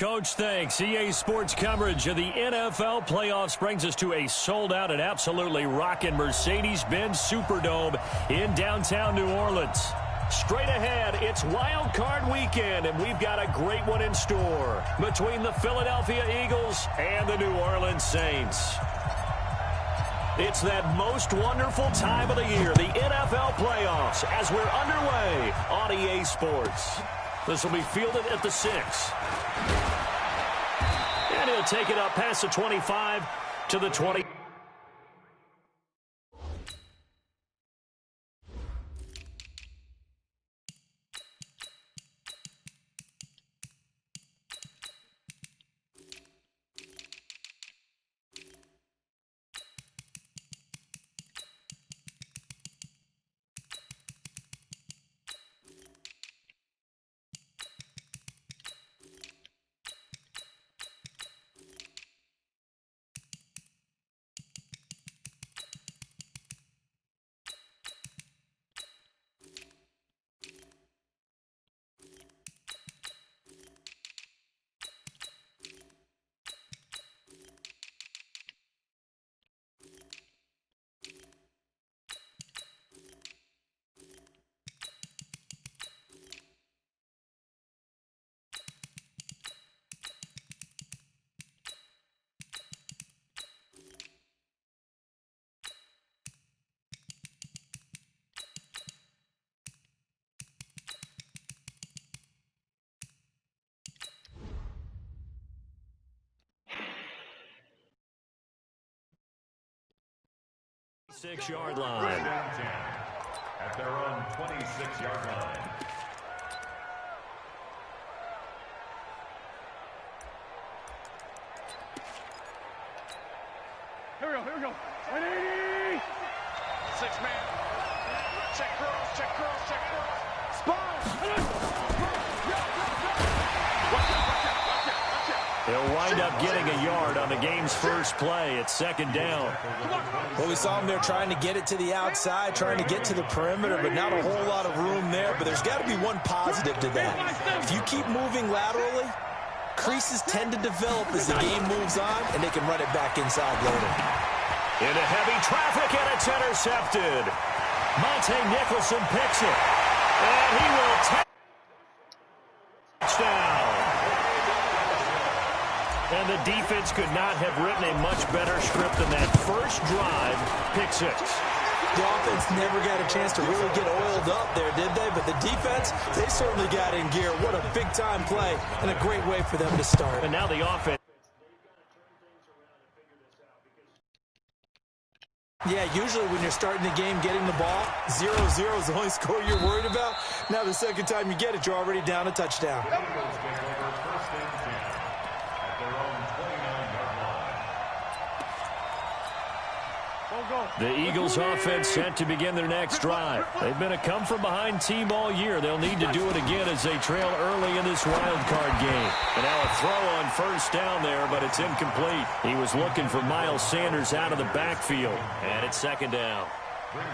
Coach. Thanks. EA Sports coverage of the NFL playoffs brings us to a sold-out and absolutely rocking Mercedes-Benz Superdome in downtown New Orleans. Straight ahead, it's Wild Card Weekend, and we've got a great one in store between the Philadelphia Eagles and the New Orleans Saints. It's that most wonderful time of the year, the NFL playoffs, as we're underway on EA Sports. This will be fielded at the 6. And he'll take it up past the 25 to the 20. Six-yard line. At their own 26-yard line. Here we go. 180. 6-man. Check cross. Spot. He'll wind up getting a yard on the game's first play. It's second down. Well, we saw him there trying to get it to the outside, trying to get to the perimeter, but not a whole lot of room there. But there's got to be one positive to that. If you keep moving laterally, creases tend to develop as the game moves on, and they can run it back inside later. Into heavy traffic, and it's intercepted. Monte Nicholson picks it. And he will take touchdown. And the defense could not have written a much better script than that first drive, pick 6. The offense never got a chance to really get oiled up there, did they? But the defense, they certainly got in gear. What a big-time play and a great way for them to start. And now the offense. Yeah, usually when you're starting the game getting the ball, 0-0 is the only score you're worried about. Now the second time you get it, you're already down a touchdown. The Eagles offense set to begin their next drive. They've been a come-from-behind team all year. They'll need to do it again as they trail early in this wild card game. And now a throw on first down there, but it's incomplete. He was looking for Miles Sanders out of the backfield. And it's second down.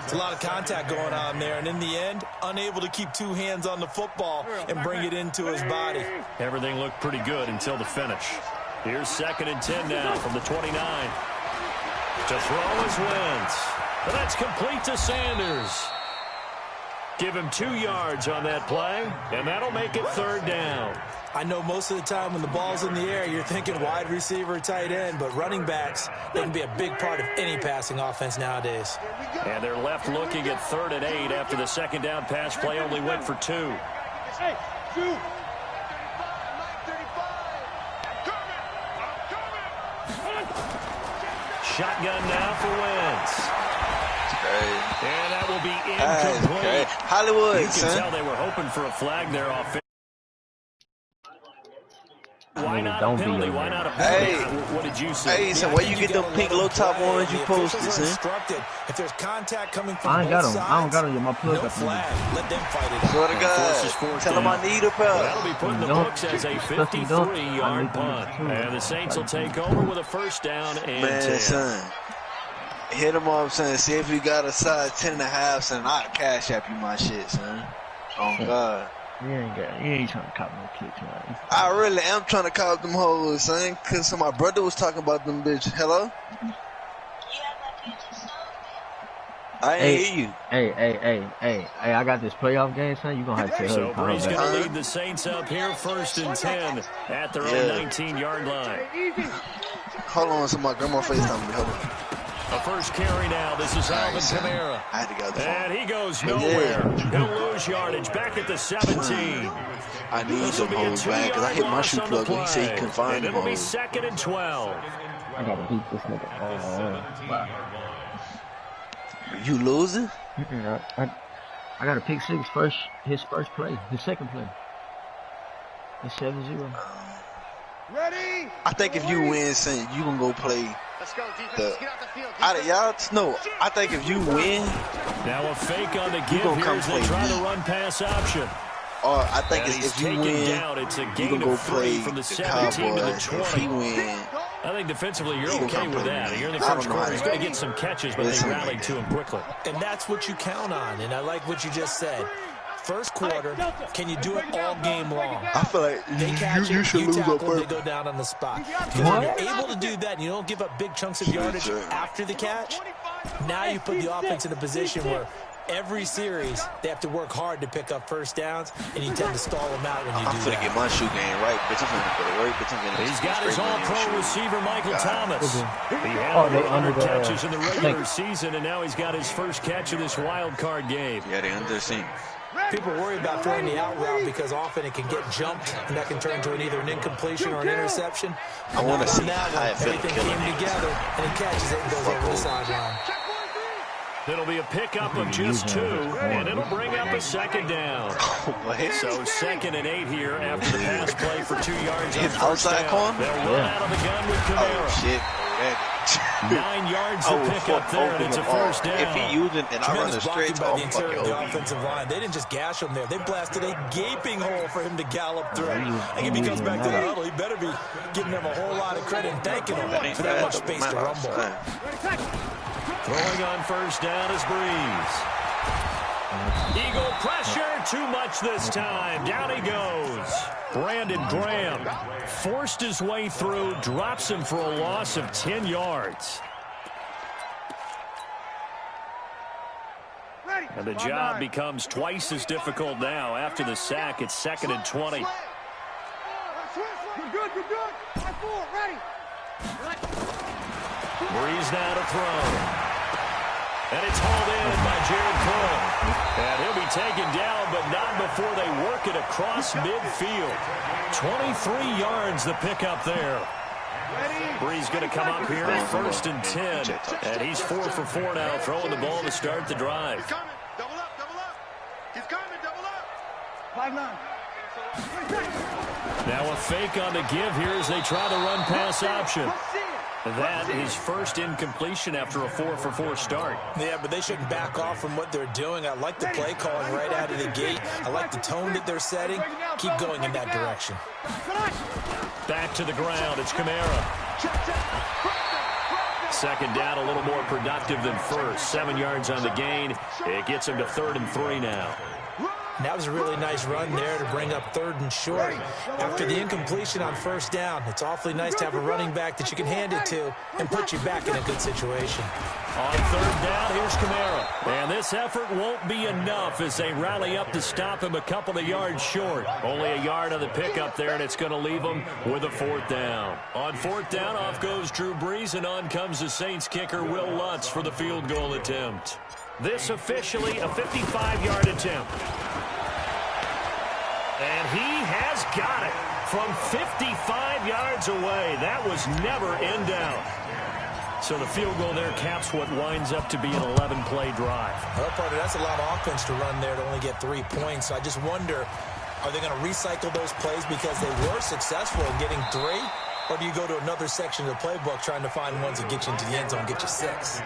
It's a lot of contact going on there, and in the end, unable to keep two hands on the football and bring it into his body. Everything looked pretty good until the finish. Here's 2nd and 10 now from the 29. To throw is Wentz. And that's complete to Sanders. Give him 2 yards on that play, and that'll make it third down. I know most of the time when the ball's in the air, you're thinking wide receiver, tight end, but running backs, they can be a big part of any passing offense nowadays. And they're left looking at 3rd and 8 after the second down pass play only went for 2. Hey, 2. Shotgun now for Wentz. And that will be incomplete. Hollywood, you can tell they were hoping for a flag there off. Why not a penalty? Why not a penalty? What did you say? Hey, so where you get them pink low top ones you posted, instructed. If there's contact coming from I ain't got them. I don't got them yet. My plug no flag. Let them fight it out. Swear to God. Tell them I need a pair. That'll be put in the books as a 53-yard punt. And the Saints will take over with a first down and 10. Son. Hit them up, son. See if you got a size 10.5, son. I'll cash app you my shit, son. Oh, God. You ain't trying to cop no kicks, man. I really am trying to call them hoes, son, because my brother was talking about them bitches. Hello? I ain't hear you. Hey, I got this playoff game, son. You gonna have to tell her So to call Bree's her going to back. lead the Saints up here, 1st and 10 at their own 19-yard line. Hold on, so my grandma FaceTime me. Hold on. A first carry now. This is Alvin Kamara. I had to get the phone. And he goes nowhere. He'll lose yardage back at the 17. I need This them will be a hoes back because I 2-yard hit my loss shoe on the plug when he said he play. couldn't find And them it'll be hoes. 2nd and 12. I gotta beat this nigga. You losing? I got to pick six first. His first play, his second play. It's 7-0. Ready? I think if you win, son, you gonna go play Let's go, defense. the. Get out the field. Out of y'all, no. I think if you win, Now a fake on the give gonna here come as they play try me. to run pass option. or I think And it's, he's if you taken win, down. It's a you gain can go of 3 play from the the 17 to the Cowboys. 20. If he win, I think defensively you're He gonna okay come with play that. me. Here in the I first don't know quarter, how he's to- going to get some catches, but But they something rallied like to that. him quickly. And that's what you count on. And I like what you just said. First quarter, can you do it all game long? I feel like They catch you it, should you lose on tackle, they purpose. go down on the spot. Because when you're able to do that and you don't give up big chunks of yardage after the catch, now you put the offense in a position where every series they have to work hard to pick up first downs, and you tend to stall them out when you I'm do finna that. get my shoe game right, bitch. I'm finna go to work, bitch. I'm finna He's got his all-pro receiver, Michael Thomas. He had Oh, over they 100 under the- catches in the regular season, and now he's got his first catch of this wild card game. Yeah, they under the scene. People worry about throwing the out route because often it can get jumped, and that can turn into either an incompletion or an interception. I wanna Not on see that how one. it feel Everything killing came niggas. together, and he catches it and goes over the sideline. It'll be a pickup of just 2, and it'll bring up a second down. What? So 2nd and 8 here after the pass play for 2 yards on His first outside down. corner? They'll run out of the gun with Kamara. Oh shit! 9 yards to pick up there, and it's a first down. If he using and I run Tremendous a blocking straight, by oh the fuck interior of the it. offensive line. They didn't just gash him there. They blasted a gaping hole for him to gallop through. And if he comes back to the huddle, he better be giving them a whole lot of credit and thanking them for that much space to rumble. Throwing on first down is Breeze. Eagle pressure, too much this time. Down he goes. Brandon Graham forced his way through, drops him for a loss of 10 yards. And the job becomes twice as difficult now. After the sack, it's 2nd and 20. You're good. High four, ready. Breeze now to throw. And it's hauled in by Jared Cook. And he'll be taken down, but not before they work it across midfield. 23 yards the pickup there. Breeze going to come up here, 1st and 10. And he's 4 for 4 now, throwing the ball to start the drive. He's coming. Double up. He's coming, double up. 5-9. Now a fake on the give here as they try to run pass option. That is first incompletion after a 4 for 4 start. Yeah, but they shouldn't back off from what they're doing. I like the play calling right out of the gate. I like the tone that they're setting. Keep going in that direction. Back to the ground. It's Kamara. 2nd down, a little more productive than first. 7 yards on the gain. It gets him to 3rd and 3 now. That was a really nice run there to bring up 3rd and short. After the incompletion on first down, it's awfully nice to have a running back that you can hand it to and put you back in a good situation. On 3rd down, here's Kamara. And this effort won't be enough as they rally up to stop him a couple of yards short. Only a yard on the pickup there, and it's going to leave him with a 4th down. On 4th down, off goes Drew Brees, and on comes the Saints kicker, Will Lutz, for the field goal attempt. This officially a 55-yard attempt. And he has got it from 55 yards away. That was never in doubt. So the field goal there caps what winds up to be an 11-play drive. Well, partner, that's a lot of offense to run there to only get 3 points. I just wonder, are they going to recycle those plays because they were successful in getting 3? Or do you go to another section of the playbook trying to find ones that get you into the end zone and get you 6?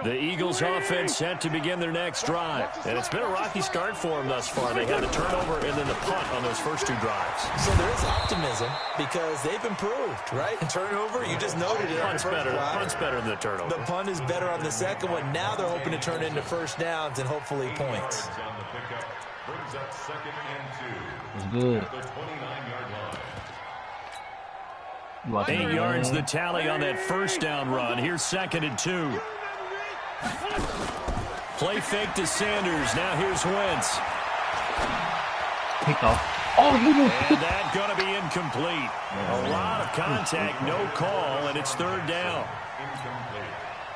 The Eagles offense set to begin their next drive. And it's been a rocky start for them thus far. They had the turnover and then the punt on those first 2 drives. So there is optimism because they've improved, right? Turnover, you just noted it. Punt's better than the turnover. The punt is better on the second one. Now they're hoping to turn into first downs and hopefully points. It's good. 8 yards the tally on that first down run. Here's 2nd and 2. Play fake to Sanders. Now here's Wentz. Pick off. Oh, and that's going to be incomplete. A lot of contact, no call, and it's 3rd down.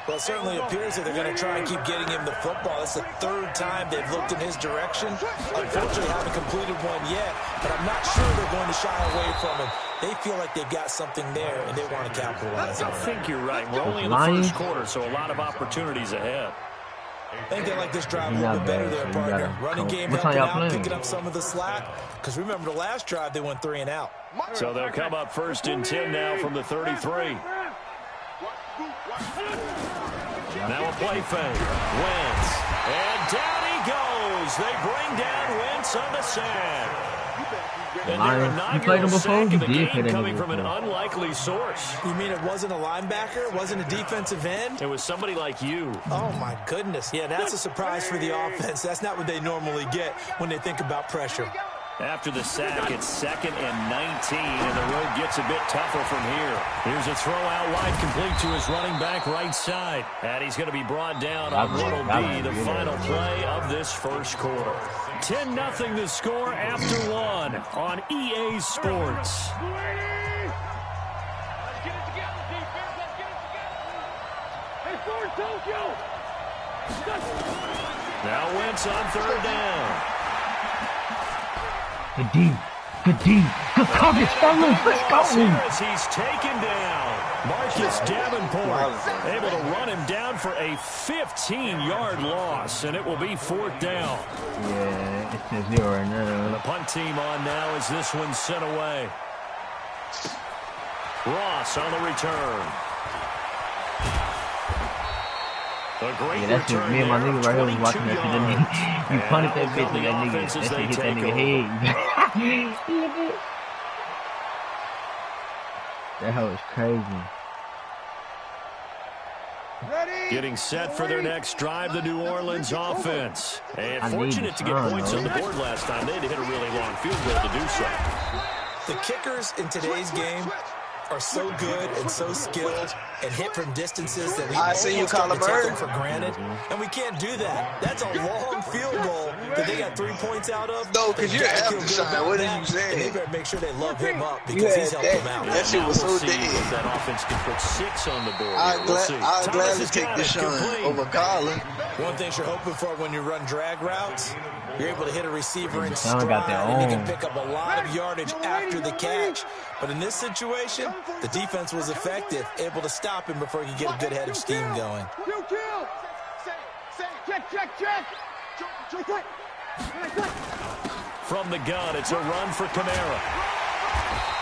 Well, it certainly appears that they're going to try and keep getting him the football. It's the 3rd time they've looked in his direction. Unfortunately, haven't completed one yet, but I'm not sure they're going to shy away from him. They feel like they've got something there, and they want to capitalize on it. I think you're right. We're only in the first quarter, so a lot of opportunities ahead. I think they like this drive a little bit better there, partner. Running game helping out, picking up some of the slack. Because remember, the last drive, they went 3 and out. So they'll come up 1st and 10 now from the 33. Now a play fake. Wentz. And down he goes. They bring down Wentz on the sand. And their inaugural sack of the game coming from an unlikely source. You mean it wasn't a linebacker? It wasn't a defensive end? It was somebody like you. Oh, my goodness. Yeah, that's a surprise for the offense. That's not what they normally get when they think about pressure. After the sack, it's 2nd and 19, and the road gets a bit tougher from here. Here's a throw out wide, complete to his running back right side. And he's going to be brought down on what will be the final play of this first quarter. 10-0 the score after 1 on EA Sports. Now Wentz on 3rd down. Good D. Good D. Good coverage, fellas. Let's go. He's taken down. Marcus Davenport able to run him down for a 15-yard loss, and it will be 4th down. Yeah, it's a 0 right now. The punt team on now as this one's sent away. Ross on the return. Yeah, that's just me and my nigga right here was watching that shit. You punted that bitch and that shit hit that nigga head. That hoe is crazy. Getting set for their next drive, the New Orleans offense. And fortunate to get points on the board last time. They had to hit a really long field goal to do so. The kickers in today's game are so good and so skilled and hit from distances that we almost start to take them for granted. And we can't do that. That's a long field goal that they got 3 points out of. No, because you're after Shine. What are you saying? And they better make sure they love him up because he's helped them out. That shit was so dead. That offense can put 6 on the board. I'd gladly take the Shine over Garland. One thing you're hoping for when you run drag routes, you're able to hit a receiver in stride and you can pick up a lot of yardage after the catch. But in this situation, the defense was effective, able to stop him before he could get a good head of steam going. From the gun, it's a run for Kamara.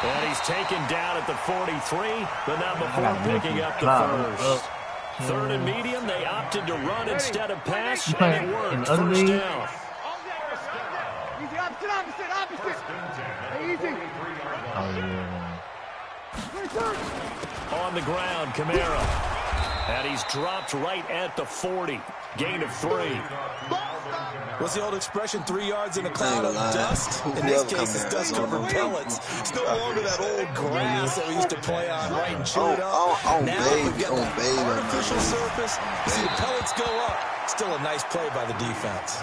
And he's taken down at the 43, but not before picking up the first. 3rd and medium, they opted to run instead of pass, and it worked. First down. On the ground, Kamara. And he's dropped right at the 40. Gain of 3. What's the old expression, 3 yards in a cloud of dust? In this case, it's dust-covered pellets. It's no longer that old grass that we used to play on, right, and chew it up. Now we've got that artificial surface. You see the pellets go up. Still a nice play by the defense.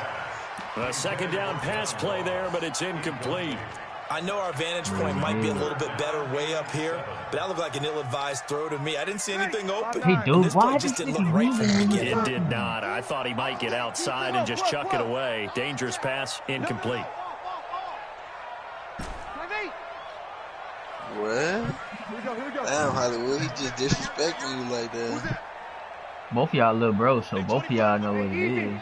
A 2nd down pass play there, but it's incomplete. I know our vantage point might be a little bit better way up here, but that looked like an ill-advised throw to me. I didn't see anything open. Hey, dude, this play just didn't look right from the beginning. It did not. I thought he might get outside and just chuck it away. Dangerous pass, incomplete. What? Damn, Hollywood, he just disrespecting you like that. Both of y'all little bros, so both of y'all know what it is.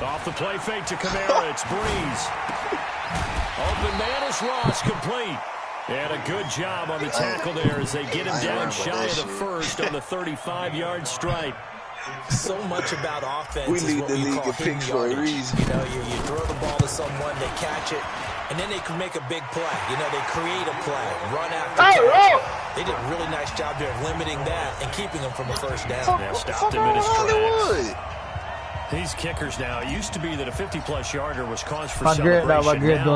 Off the play fake to Kamara, it's Breeze. Open man is Ross, complete. And a good job on the tackle there as they get him down shy of the first on the 35-yard stripe. So much about offense We is lead what the we league call in hidden picks for a yardage. reason. You know, you throw the ball to someone, they catch it, and then they can make a big play. You know, they create a play, run after catch. They did a really nice job there of limiting that and keeping them from a first down. Yeah, stopped him in his tracks. These kickers now, it used to be that a 50-plus yarder was cause for celebration. Now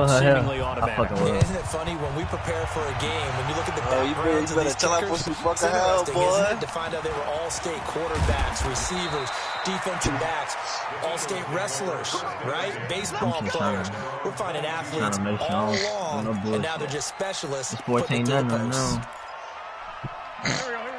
seemingly automatic. Yeah, isn't it funny when we prepare for a game, when you look at the backgrounds of these kickers, it's interesting, isn't it, to find out they were all-state quarterbacks, receivers, defensive backs, all-state wrestlers, right? Baseball players. We're finding athletes all along, and now they're just specialists. Sports ain't nothing, no.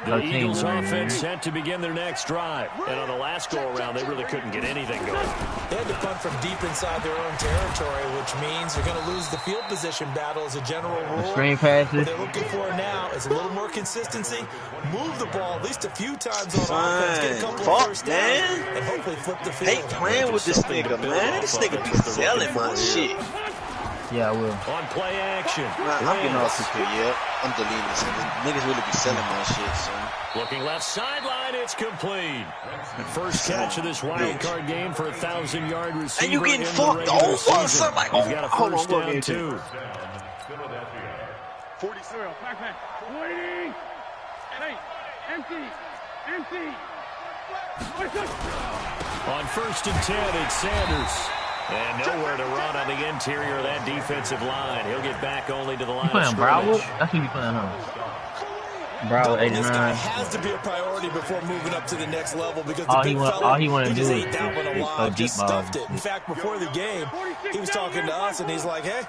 The Eagles offense set to begin their next drive. And on the last go-around, they really couldn't get anything going. They had to punt from deep inside their own territory, which means they're going to lose the field position battle as a general rule. Screen passes. What they're looking for now is a little more consistency. Move the ball at least a few times on offense, get a couple of first downs, and hopefully flip the field. Hate playing with this nigga, man. This nigga be selling my shit. Yeah, I will. On play action. I'm getting off this here, yeah. I'm deleting this. Niggas really be selling my shit, son. Looking left sideline, it's complete. First catch of this wild card game for a 1,000-yard receiver. And you getting fucked over, son. Like, he's got a first down, too. 40-0, back. Waiting. And 8. Empty. On first and 10, it's Sanders. And nowhere to run on the interior of that defensive line. He'll get back only to the line of scrimmage. Broward? That's who you playing on. Broward 89. This guy has to be a priority before moving up to the next level because the big fella, all he want to do just is ate that one alive, just stuffed it. In fact, before the game, he was talking to us, and he's like, hey,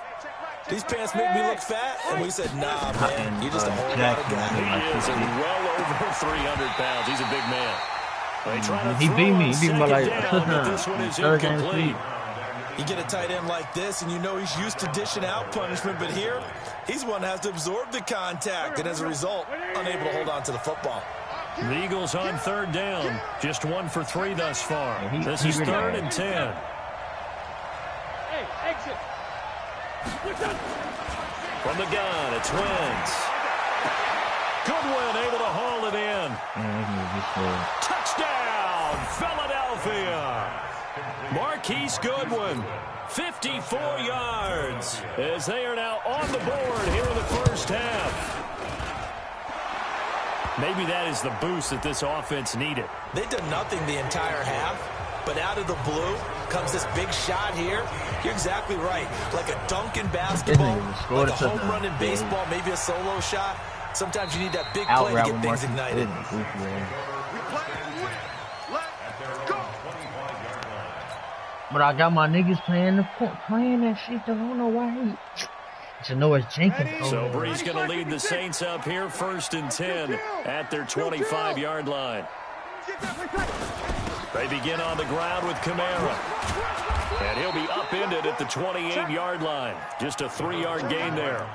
these pants make me look fat. And we said, nah, man, you're just a whole lot of guy. He is well over 300 pounds. He's a big man. He beat me. He beat me by like a touchdown. This one is incomplete. You get a tight end like this, and you know he's used to dishing out punishment, but here, he's one that has to absorb the contact, and as a result, unable to hold on to the football. The Eagles on third down, just 1 for 3 thus far. This is 3rd and 10. Hey, exit. From the gun, it's Wentz. Goodwin able to haul it in. Touchdown, Philadelphia. Marquise Goodwin, 54 yards, as they are now on the board here in the first half. Maybe that is the boost that this offense needed. They've done nothing the entire half, but out of the blue comes this big shot here. You're exactly right. Like a dunk in basketball, like a home run in baseball, maybe a solo shot. Sometimes you need that big play to get things ignited. But I got my niggas playing that shit. I don't know why he. Janoris Jenkins. So Bree's going to lead the Saints up here, 1st and 10 at their 25-yard line. They begin on the ground with Kamara. And he'll be upended at the 28-yard line. Just a 3-yard gain there.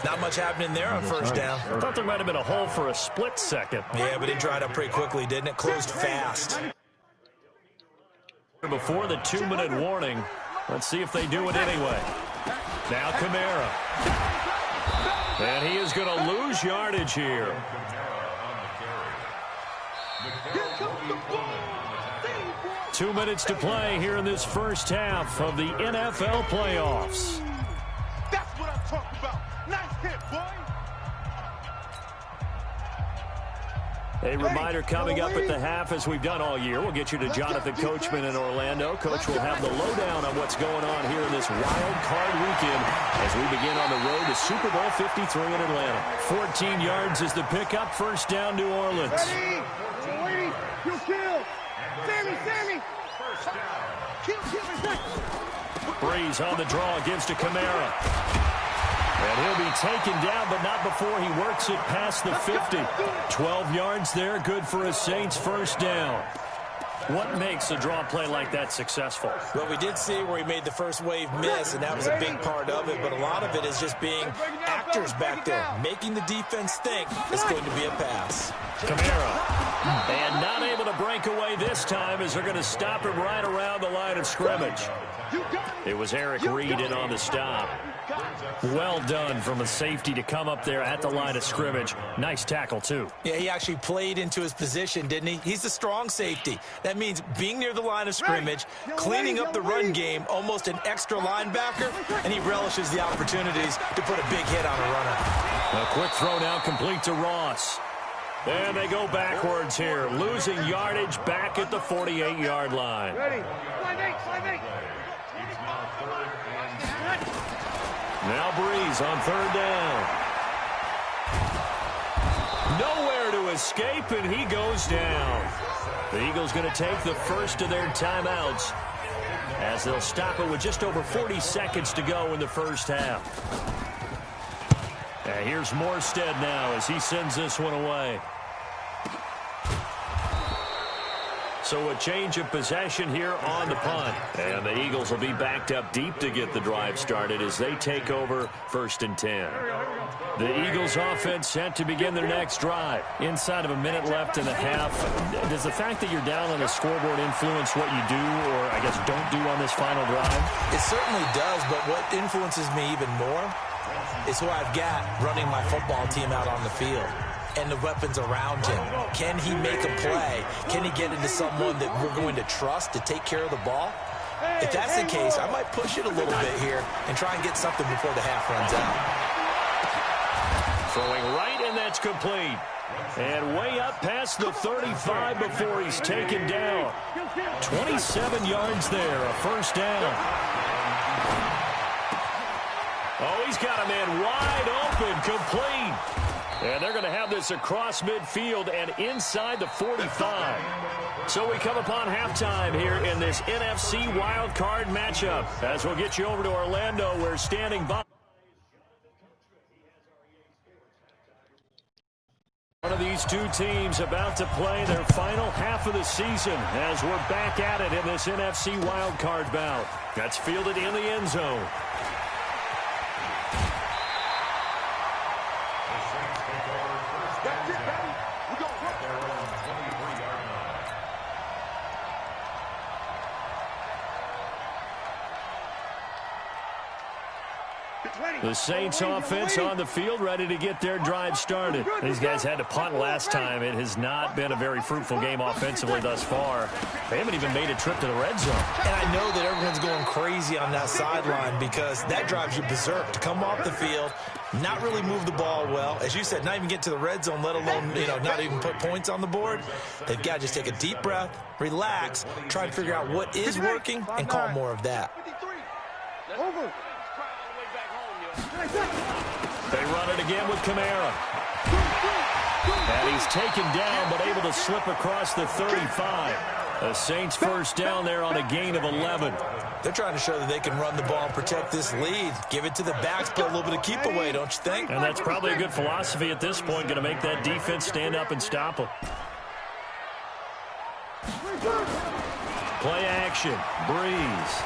Not much happening there on first down. I thought there might have been a hole for a split second. Yeah, but it dried up pretty quickly, didn't it? Closed fast. Before the 2-minute warning, let's see if they do it anyway. Now Kamara. And he is going to lose yardage here. Two minutes to play here in this first half of the NFL playoffs. That's what I'm talking about. Nice hit, boy. A reminder coming up at the half, as we've done all year. We'll get you to Jonathan Coachman in Orlando. Coach will have the lowdown on what's going on here in this wild card weekend as we begin on the road to Super Bowl 53 in Atlanta. 14 yards is the pickup. First down, New Orleans. Ready? You kill. Sammy. Kill. Breeze on the draw, gives to Kamara. And he'll be taken down, but not before he works it past the 50. 12 yards there, good for a Saints first down. What makes a draw play like that successful? Well, we did see where he made the first wave miss, and that was a big part of it, but a lot of it is just being actors back there, making the defense think it's going to be a pass. Kamara. And not able to break away this time as they're going to stop him right around the line of scrimmage. It was Eric Reed in on the stop. Well done from a safety to come up there at the line of scrimmage. Nice tackle, too. Yeah, he actually played into his position, didn't he? He's a strong safety. That means being near the line of scrimmage, cleaning up the run game, almost an extra linebacker, and he relishes the opportunities to put a big hit on a runner. A quick throw now complete to Ross. And they go backwards here, losing yardage back at the 48-yard line. Ready. 5-8. Now Breeze on third down. Nowhere to escape, and he goes down. The Eagles going to take the first of their timeouts as they'll stop it with just over 40 seconds to go in the first half. And here's Morstead now as he sends this one away. So a change of possession here on the punt. And the Eagles will be backed up deep to get the drive started as they take over 1st and 10. The Eagles offense set to begin their next drive. Inside of a minute left in the half, does the fact that you're down on the scoreboard influence what you do or, I guess, don't do on this final drive? It certainly does, but what influences me even more is who I've got running my football team out on the field and the weapons around him. Can he make a play? Can he get into someone that we're going to trust to take care of the ball? If that's the case, I might push it a little bit here and try and get something before the half runs out. Throwing right, and that's complete. And way up past the 35 before he's taken down. 27 yards there, a first down. Oh, he's got a man wide open, complete. And they're going to have this across midfield and inside the 45. So we come upon halftime here in this NFC wild card matchup. As we'll get you over to Orlando, we're standing by. One of these two teams about to play their final half of the season as we're back at it in this NFC wild card bout. That's fielded in the end zone. The Saints offense on the field, ready to get their drive started. These guys had to punt last time. It has not been a very fruitful game offensively thus far. They haven't even made a trip to the red zone. And I know that everyone's going crazy on that sideline because that drives you berserk to come off the field, not really move the ball well. As you said, not even get to the red zone, let alone, not even put points on the board. They've got to just take a deep breath, relax, try and figure out what is working, and call more of that. Over. They run it again with Kamara. And he's taken down, but able to slip across the 35. The Saints first down there on a gain of 11. They're trying to show that they can run the ball and protect this lead. Give it to the backs, put a little bit of keep away, don't you think? And that's probably a good philosophy at this point, going to make that defense stand up and stop them. Play action. Breeze.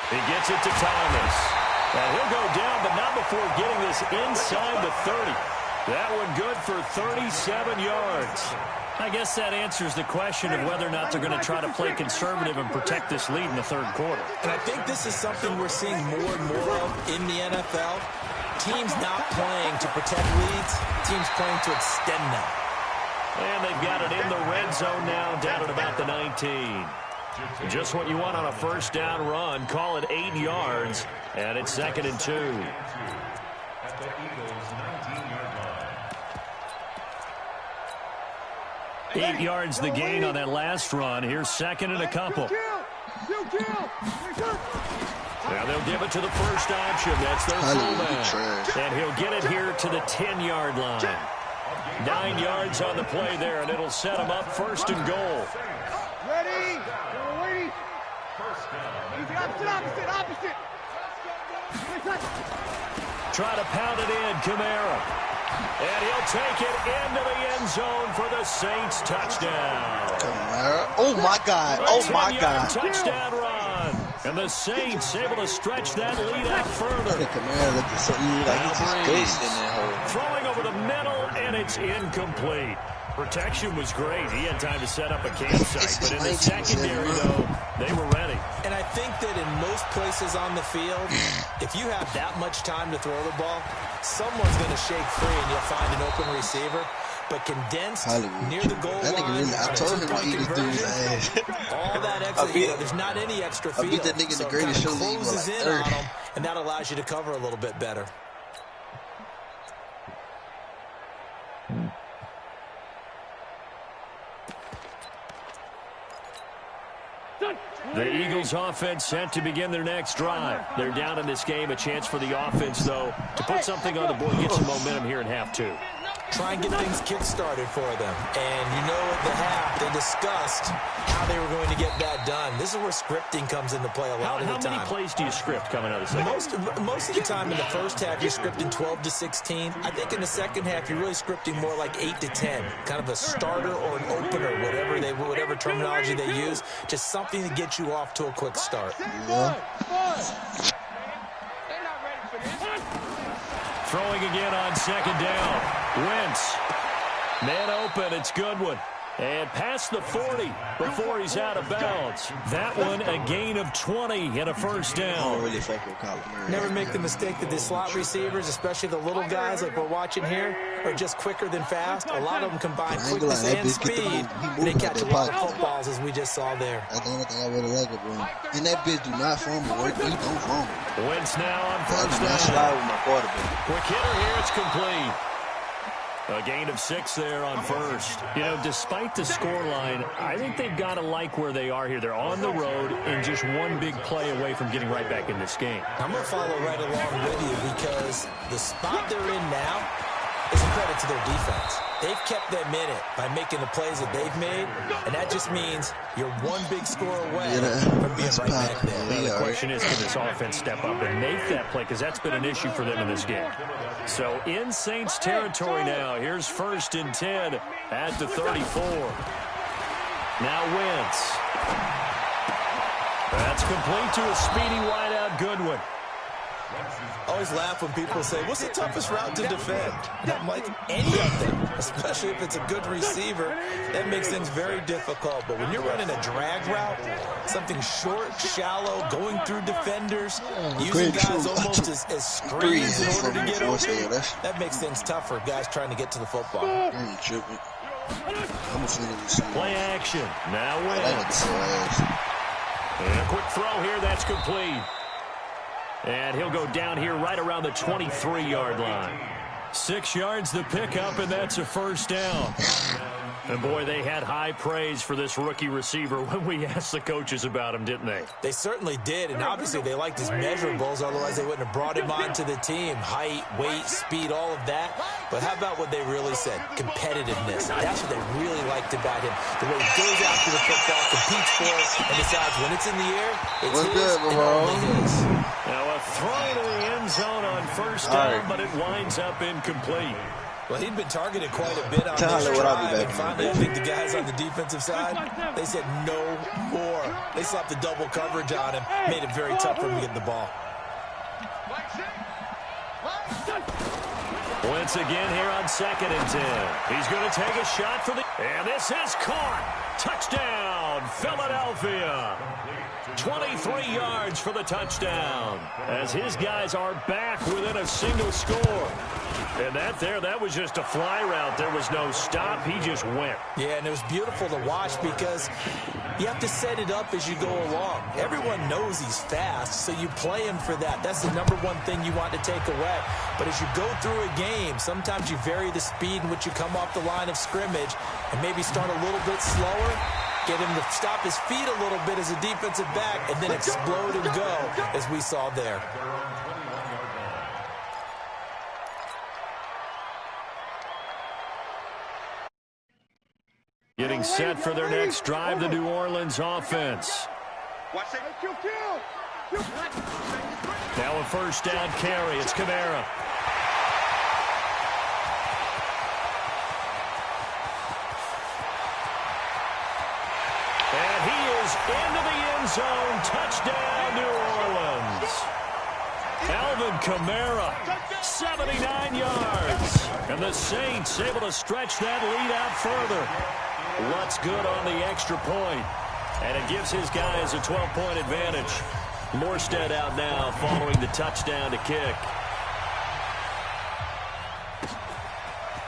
He gets it to Thomas. And he'll go down, but not before getting this inside the 30. That one good for 37 yards. I guess that answers the question of whether or not they're going to try to play conservative and protect this lead in the third quarter. And I think this is something we're seeing more and more of in the NFL. Teams not playing to protect leads, teams playing to extend them. And they've got it in the red zone now, down at about the 19. Just what you want on a first down run. Call it 8 yards, and it's 2nd and 2. At the Eagles' 19-yard line. 8 yards the gain on that last run. Here's 2nd and a couple. Now they'll give it to the first option. That's their fullback. And he'll get it here to the 10-yard line. 9 yards on the play there, and it'll set him up 1st and goal. Ready? Opposite. Try to pound it in, Kamara. And he'll take it into the end zone for the Saints touchdown. Kamara. Oh, my God. Oh, my God. Touchdown run. And the Saints able to stretch that lead out further. Kamara looked so like he just ghost in that hole. Throwing over the middle, and it's incomplete. Protection was great. He had time to set up a campsite, but in the secondary, though, they were ready. And I think that in most places on the field, if you have that much time to throw the ball, someone's going to shake free and you'll find an open receiver. But condensed near the goal line, really, I told him to eat his dude's ass. All that extra, there's not any extra field. I beat that nigga in the greatest show league. Closes in on him, and that allows you to cover a little bit better. The Eagles offense set to begin their next drive. They're down in this game. A chance for the offense, though, to put something on the board, get some momentum here in half two. Try and get things kick-started for them. And you know at the half, they discussed how they were going to get that done. This is where scripting comes into play a lot of the time. How many plays do you script coming out of the second? Most of the time in the first half, you're scripting 12 to 16. I think in the second half, you're really scripting more like 8 to 10. Kind of a starter or an opener, whatever terminology they use. Just something to get you off to a quick start. Yeah. Throwing again on second down. Wentz. Man open. It's Goodwin. And past the 40 before he's out of bounds. That one a gain of 20 and a first down. I don't really fuck with Kyler Murray. Never make the mistake that the slot receivers, especially the little guys like we're watching here, are just quicker than fast. A lot of them combine quickness and speed. They catch a lot of footballs, as we just saw there. That's the only thing I really like about him. And that bitch do not fumble. He don't fumble. Wentz now on first down. Slide with my quarterback. Quick hitter here. It's complete. A gain of 6 there on first. You know, despite the scoreline, I think they've got to like where they are here. They're on the road and just one big play away from getting right back in this game. I'm going to follow right along with you because the spot they're in now is a credit to their defense. They've kept them in it by making the plays that they've made, and that just means you're one big score away from being right back there. Now the question is, can this offense step up and make that play? Because that's been an issue for them in this game. So in Saints territory now. Here's 1st and 10 at the 34. Now Wentz. That's complete to a speedy wideout Goodwin. I always laugh when people say, what's the toughest route to defend? And I'm like, any of them, especially if it's a good receiver, that makes things very difficult. But when you're running a drag route, something short, shallow, going through defenders, using guys almost as screens in order to get open, that makes things tough for guys trying to get to the football. Play action. Now Wentz. And a quick throw here. That's complete. And he'll go down here right around the 23-yard line. 6 yards the pickup, and that's a first down. And, boy, they had high praise for this rookie receiver when we asked the coaches about him, didn't they? They certainly did, and obviously they liked his measurables. Otherwise, they wouldn't have brought him onto the team. Height, weight, speed, all of that. But how about what they really said? Competitiveness. That's what they really liked about him. The way he goes after the football, competes for it, and decides when it's in the air, it's his and only his. Now a throw to the end zone on first down, but it winds up incomplete. Well, he'd been targeted quite a bit on this drive, and finally I think the guys on the defensive side, they said no more. They slapped the double coverage on him, made it very tough for him to get the ball. Once again here on 2nd and 10. He's going to take a shot for the... And this is caught. Touchdown, Philadelphia. 23 yards for the touchdown as his guys are back within a single score. And that was just a fly route. There was no stop. He just went. Yeah, and it was beautiful to watch because you have to set it up as you go along. Everyone knows he's fast, so you play him for that. That's the number one thing you want to take away. But as you go through a game, sometimes you vary the speed in which you come off the line of scrimmage and maybe start a little bit slower, get him to stop his feet a little bit as a defensive back, and then explode and go, as we saw there. Getting set for their next drive, the New Orleans offense. Now a first down carry. It's Kamara. And he is into the end zone. Touchdown, New Orleans. Alvin Kamara, 79 yards. And the Saints able to stretch that lead out further. Lutz good on the extra point. And it gives his guys a 12-point advantage. Morstead out now following the touchdown to kick.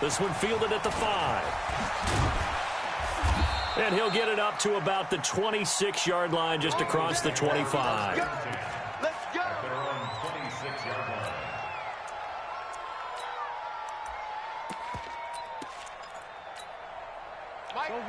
This one fielded at the 5. And he'll get it up to about the 26-yard line, just across the 25. Let's go.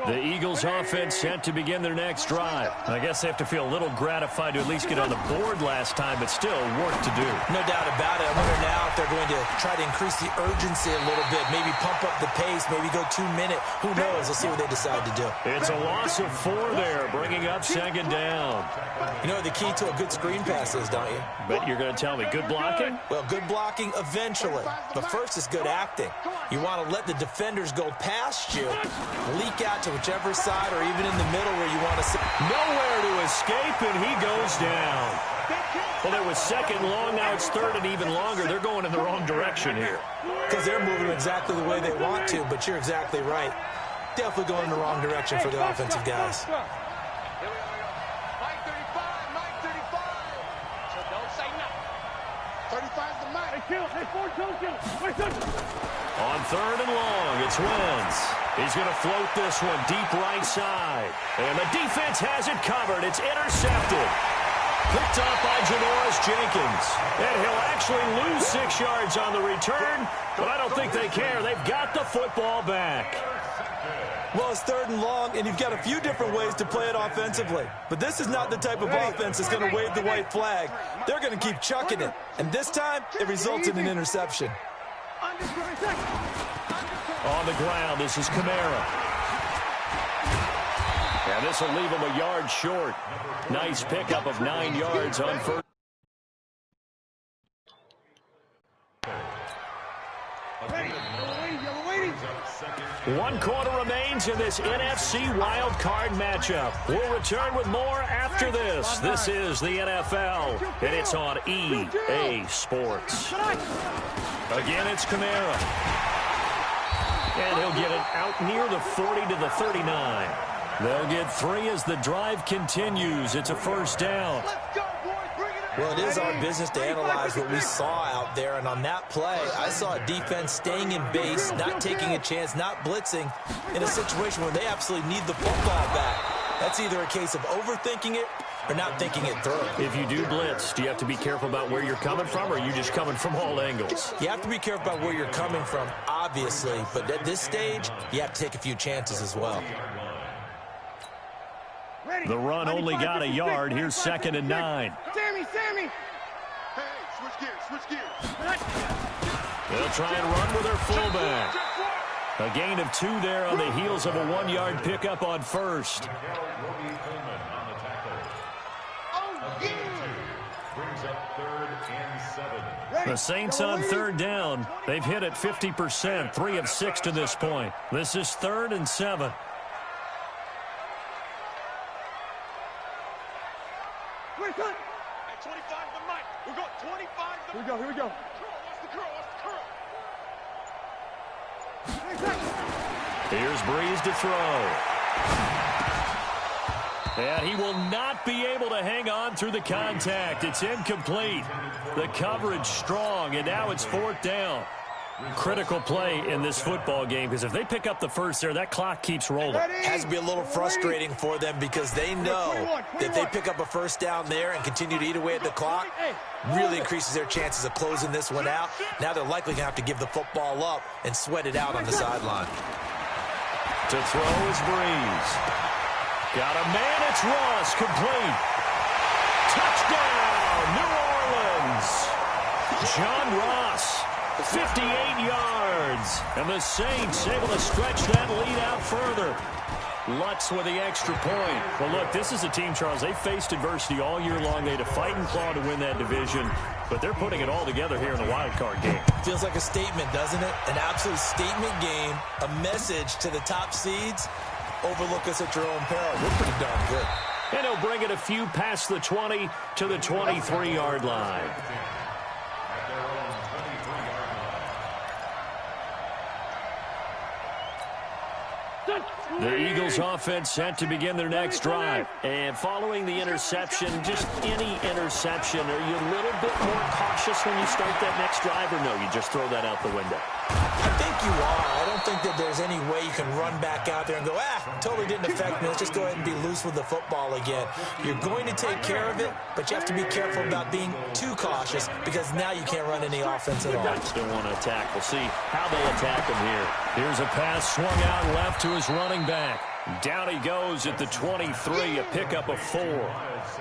The Eagles offense set to begin their next drive. I guess they have to feel a little gratified to at least get on the board last time, but still work to do. No doubt about it. I wonder now if they're going to try to increase the urgency a little bit, maybe pump up the pace, maybe go 2 minute. Who knows? Let's see what they decide to do. It's a loss of 4 there, bringing up second down. You know what the key to a good screen pass is, don't you? But you're going to tell me, good blocking? Well, good blocking eventually. But first is good acting. You want to let the defenders go past you, leak out to whichever side or even in the middle where you want to sit. Nowhere to escape, and he goes down. Well, it was second long. Now it's third and even longer. They're going in the wrong direction here. Because they're moving exactly the way they want to, but you're exactly right. Definitely going in the wrong direction for the offensive guys. Mike 35, Mike 35. So don't say nothing. 35's the Mike. On third and long, it's Wentz. He's going to float this one deep right side. And the defense has it covered. It's intercepted. Picked up by Janoris Jenkins. And he'll actually lose 6 yards on the return, but I don't think they care. They've got the football back. Well, it's third and long, and you've got a few different ways to play it offensively. But this is not the type of offense that's going to wave the white flag. They're going to keep chucking it. And this time, it results in an interception. On the ground, this is Kamara. And this will leave him a yard short. Nice pickup of 9 yards on first. One quarter remains in this NFC wild card matchup. We'll return with more after this. This is the NFL, and it's on EA Sports. Again, it's Kamara. And he'll get it out near the 40 to the 39. They'll get 3 as the drive continues. It's a first down. Well, it is our business to analyze what we saw out there, and on that play, I saw a defense staying in base, not taking a chance, not blitzing, in a situation where they absolutely need the football back. That's either a case of overthinking it or not thinking it through. If you do blitz, do you have to be careful about where you're coming from, or are you just coming from all angles? You have to be careful about where you're coming from, obviously, but at this stage, you have to take a few chances as well. The run only got a yard. Here's second and 9. Sammy! Hey, switch gears. They'll try and run with their fullback. A gain of 2 there on the heels of a 1-yard pickup on first. The Saints on third down. They've hit it 50%, 3 of 6 to this point. This is 3rd and 7. Hey, 25 the Mike. We're going 25 the Mike. Here we go. What's the curl? Here's Breeze to throw. And he will not be able to hang on through the contact. It's incomplete. The coverage strong, and now it's 4th down. Critical play in this football game, because if they pick up the first there, that clock keeps rolling. Has to be a little frustrating for them because they know that if they pick up a first down there and continue to eat away at the clock, really increases their chances of closing this one out. Now they're likely going to have to give the football up and sweat it out on the sideline. To throw is Breeze. Got a man, it's Ross, complete. Touchdown, New Orleans. John Ross, 58 yards. And the Saints able to stretch that lead out further. Lutz with the extra point. Well, look, this is a team, Charles, they faced adversity all year long. They had to fight and claw to win that division, but they're putting it all together here in the wild card game. Feels like a statement, doesn't it? An absolute statement game, a message to the top seeds. Overlook us at your own peril. We're pretty darn good. And he'll bring it a few past the 20 to the 23-yard line. The Eagles offense set to begin their next drive. And following the interception, just any interception, are you a little bit more cautious when you start that next drive, or no, you just throw that out the window? I think you are. I don't think that there's any way you can run back out there and go, totally didn't affect me. Let's just go ahead and be loose with the football again. You're going to take care of it, but you have to be careful about being too cautious because now you can't run any offense at all. They still want to attack. We'll see how they attack him here. Here's a pass swung out left to his running back. Down he goes at the 23, a pickup of 4.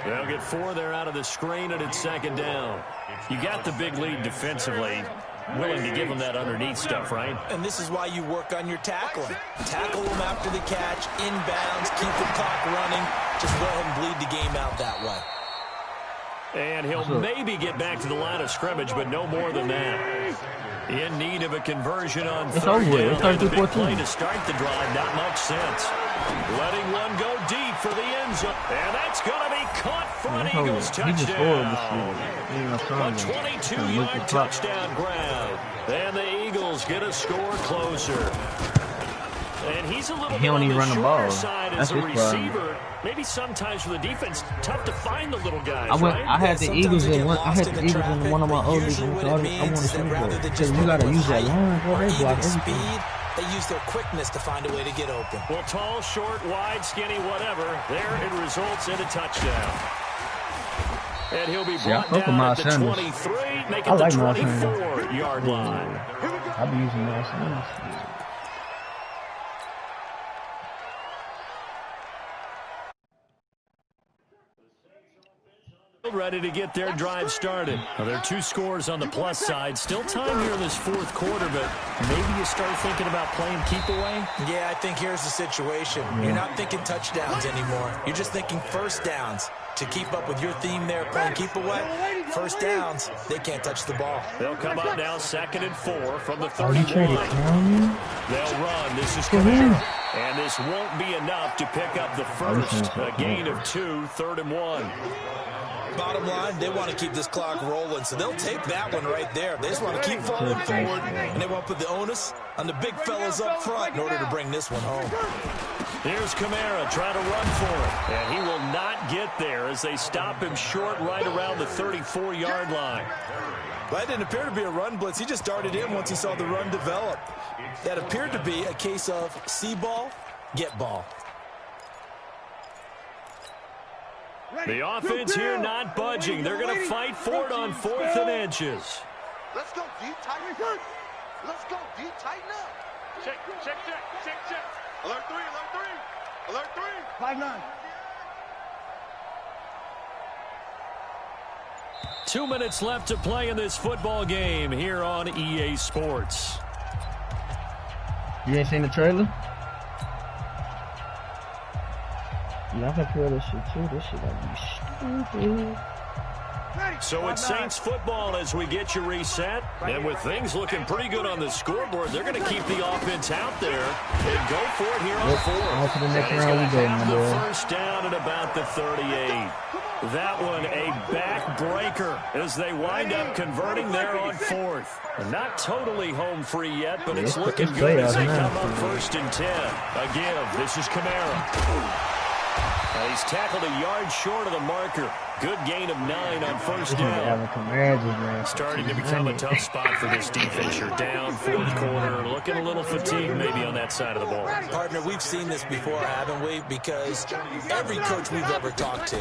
They'll get 4 there out of the screen, and it's second down. You got the big lead defensively. Willing to give them that underneath stuff, right? And this is why you work on your tackling. Tackle them after the catch, inbounds, keep the clock running. Just go ahead and bleed the game out that way. And he'll maybe get back to the line of scrimmage, but no more than that. In need of a conversion on third down. The big play to start the drive, not much sense. Letting one go deep for the end zone. And that's going to be caught for an Eagles touchdown. A 22-yard touchdown grab. And the Eagles get a score closer. And he's a little bit on the shorter side as a receiver. Maybe sometimes for the defense, tough to find the little guys, right? I had the Eagles in one. I had the Eagles in one of my old leagues. I want to see it because you got to use that line for block everything. They use their quickness to find a way to get open. Well, tall, short, wide, skinny, whatever. There it results in a touchdown. And he'll be brought down at the 23, making the 24-yard line. I'll be using Miles Sanders. Ready to get their drive started. Well, there are 2 scores on the plus side. Still time here in this fourth quarter, but maybe you start thinking about playing keep away? Yeah, I think here's the situation. You're not thinking touchdowns anymore. You're just thinking first downs. To keep up with your theme there, playing keep away, first downs, they can't touch the ball. They'll come up now 2nd and 4 from the 31. They'll run. This is Camara. And this won't be enough to pick up the first. A gain of 2, 3rd and 1. Bottom line, they want to keep this clock rolling, so they'll take that one right there. They just want to keep falling forward, and they want to put the onus on the big fellas up front in order to bring this one home. Here's Camara trying to run for it, and he will not get there as they stop him short right around the 34-yard line. Well, that didn't appear to be a run blitz. He just darted in once he saw the run develop. That appeared to be a case of see ball, get ball. The offense here not budging. They're going to fight for it on 4th and inches. Let's go deep, tighten up. Let's go deep, tighten up. Check. Alert 3, alert 3. 5-9. 2 minutes left to play in this football game here on EA Sports. You ain't seen the trailer? Yeah, I can feel this shit too. This shit gonna be stupid. So it's Saints football as we get you reset. And with things looking pretty good on the scoreboard, they're going to keep the offense out there and go for it here on 4th. On to the next round we go, my boy. First down at about the 38. That one a backbreaker as they wind up converting there on 4th. Not totally home free yet, but it's looking good as they come up 1st and 10. Again, this is Camara. He's tackled a yard short of the marker. Good gain of 9 on 1st down. Starting to become a tough spot for this defense. You're down 4th quarter, looking a little fatigued maybe on that side of the ball. Partner, we've seen this before, haven't we? Because every coach we've ever talked to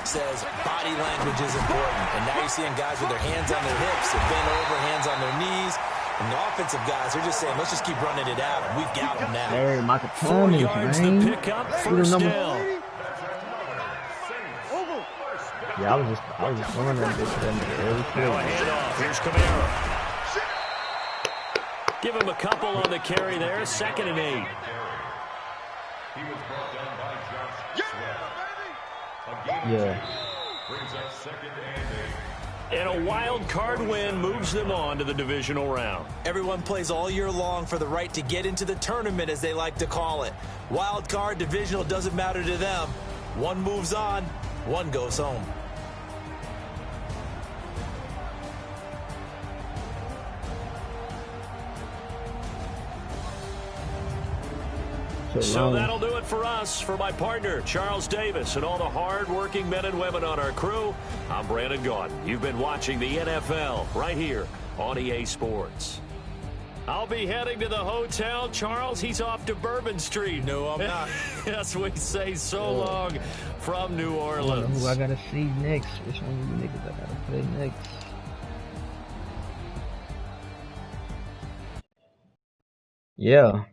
says body language is important. And now you're seeing guys with their hands on their hips and bent over, hands on their knees. And the offensive guys are just saying, let's just keep running it out. And we've got them now. Hey, Michael 4 yards to pick up, 1st down. Yeah, I was just throwing that bitch in there. Now a handoff. Here's Camara. Give him a couple on the carry there. 2nd and 8. He was brought down by Josh. Yeah. Brings up 2nd and 8. And a wild card win moves them on to the divisional round. Everyone plays all year long for the right to get into the tournament, as they like to call it. Wild card, divisional, doesn't matter to them. One moves on, one goes home. So that'll do it for us. For my partner, Charles Davis, and all the hard-working men and women on our crew, I'm Brandon Gaudin. You've been watching the NFL right here on EA Sports. I'll be heading to the hotel. Charles, he's off to Bourbon Street. No, I'm not. Yes, we say so long from New Orleans. Who I got to see next? Which one of you niggas I got to play next? Yeah.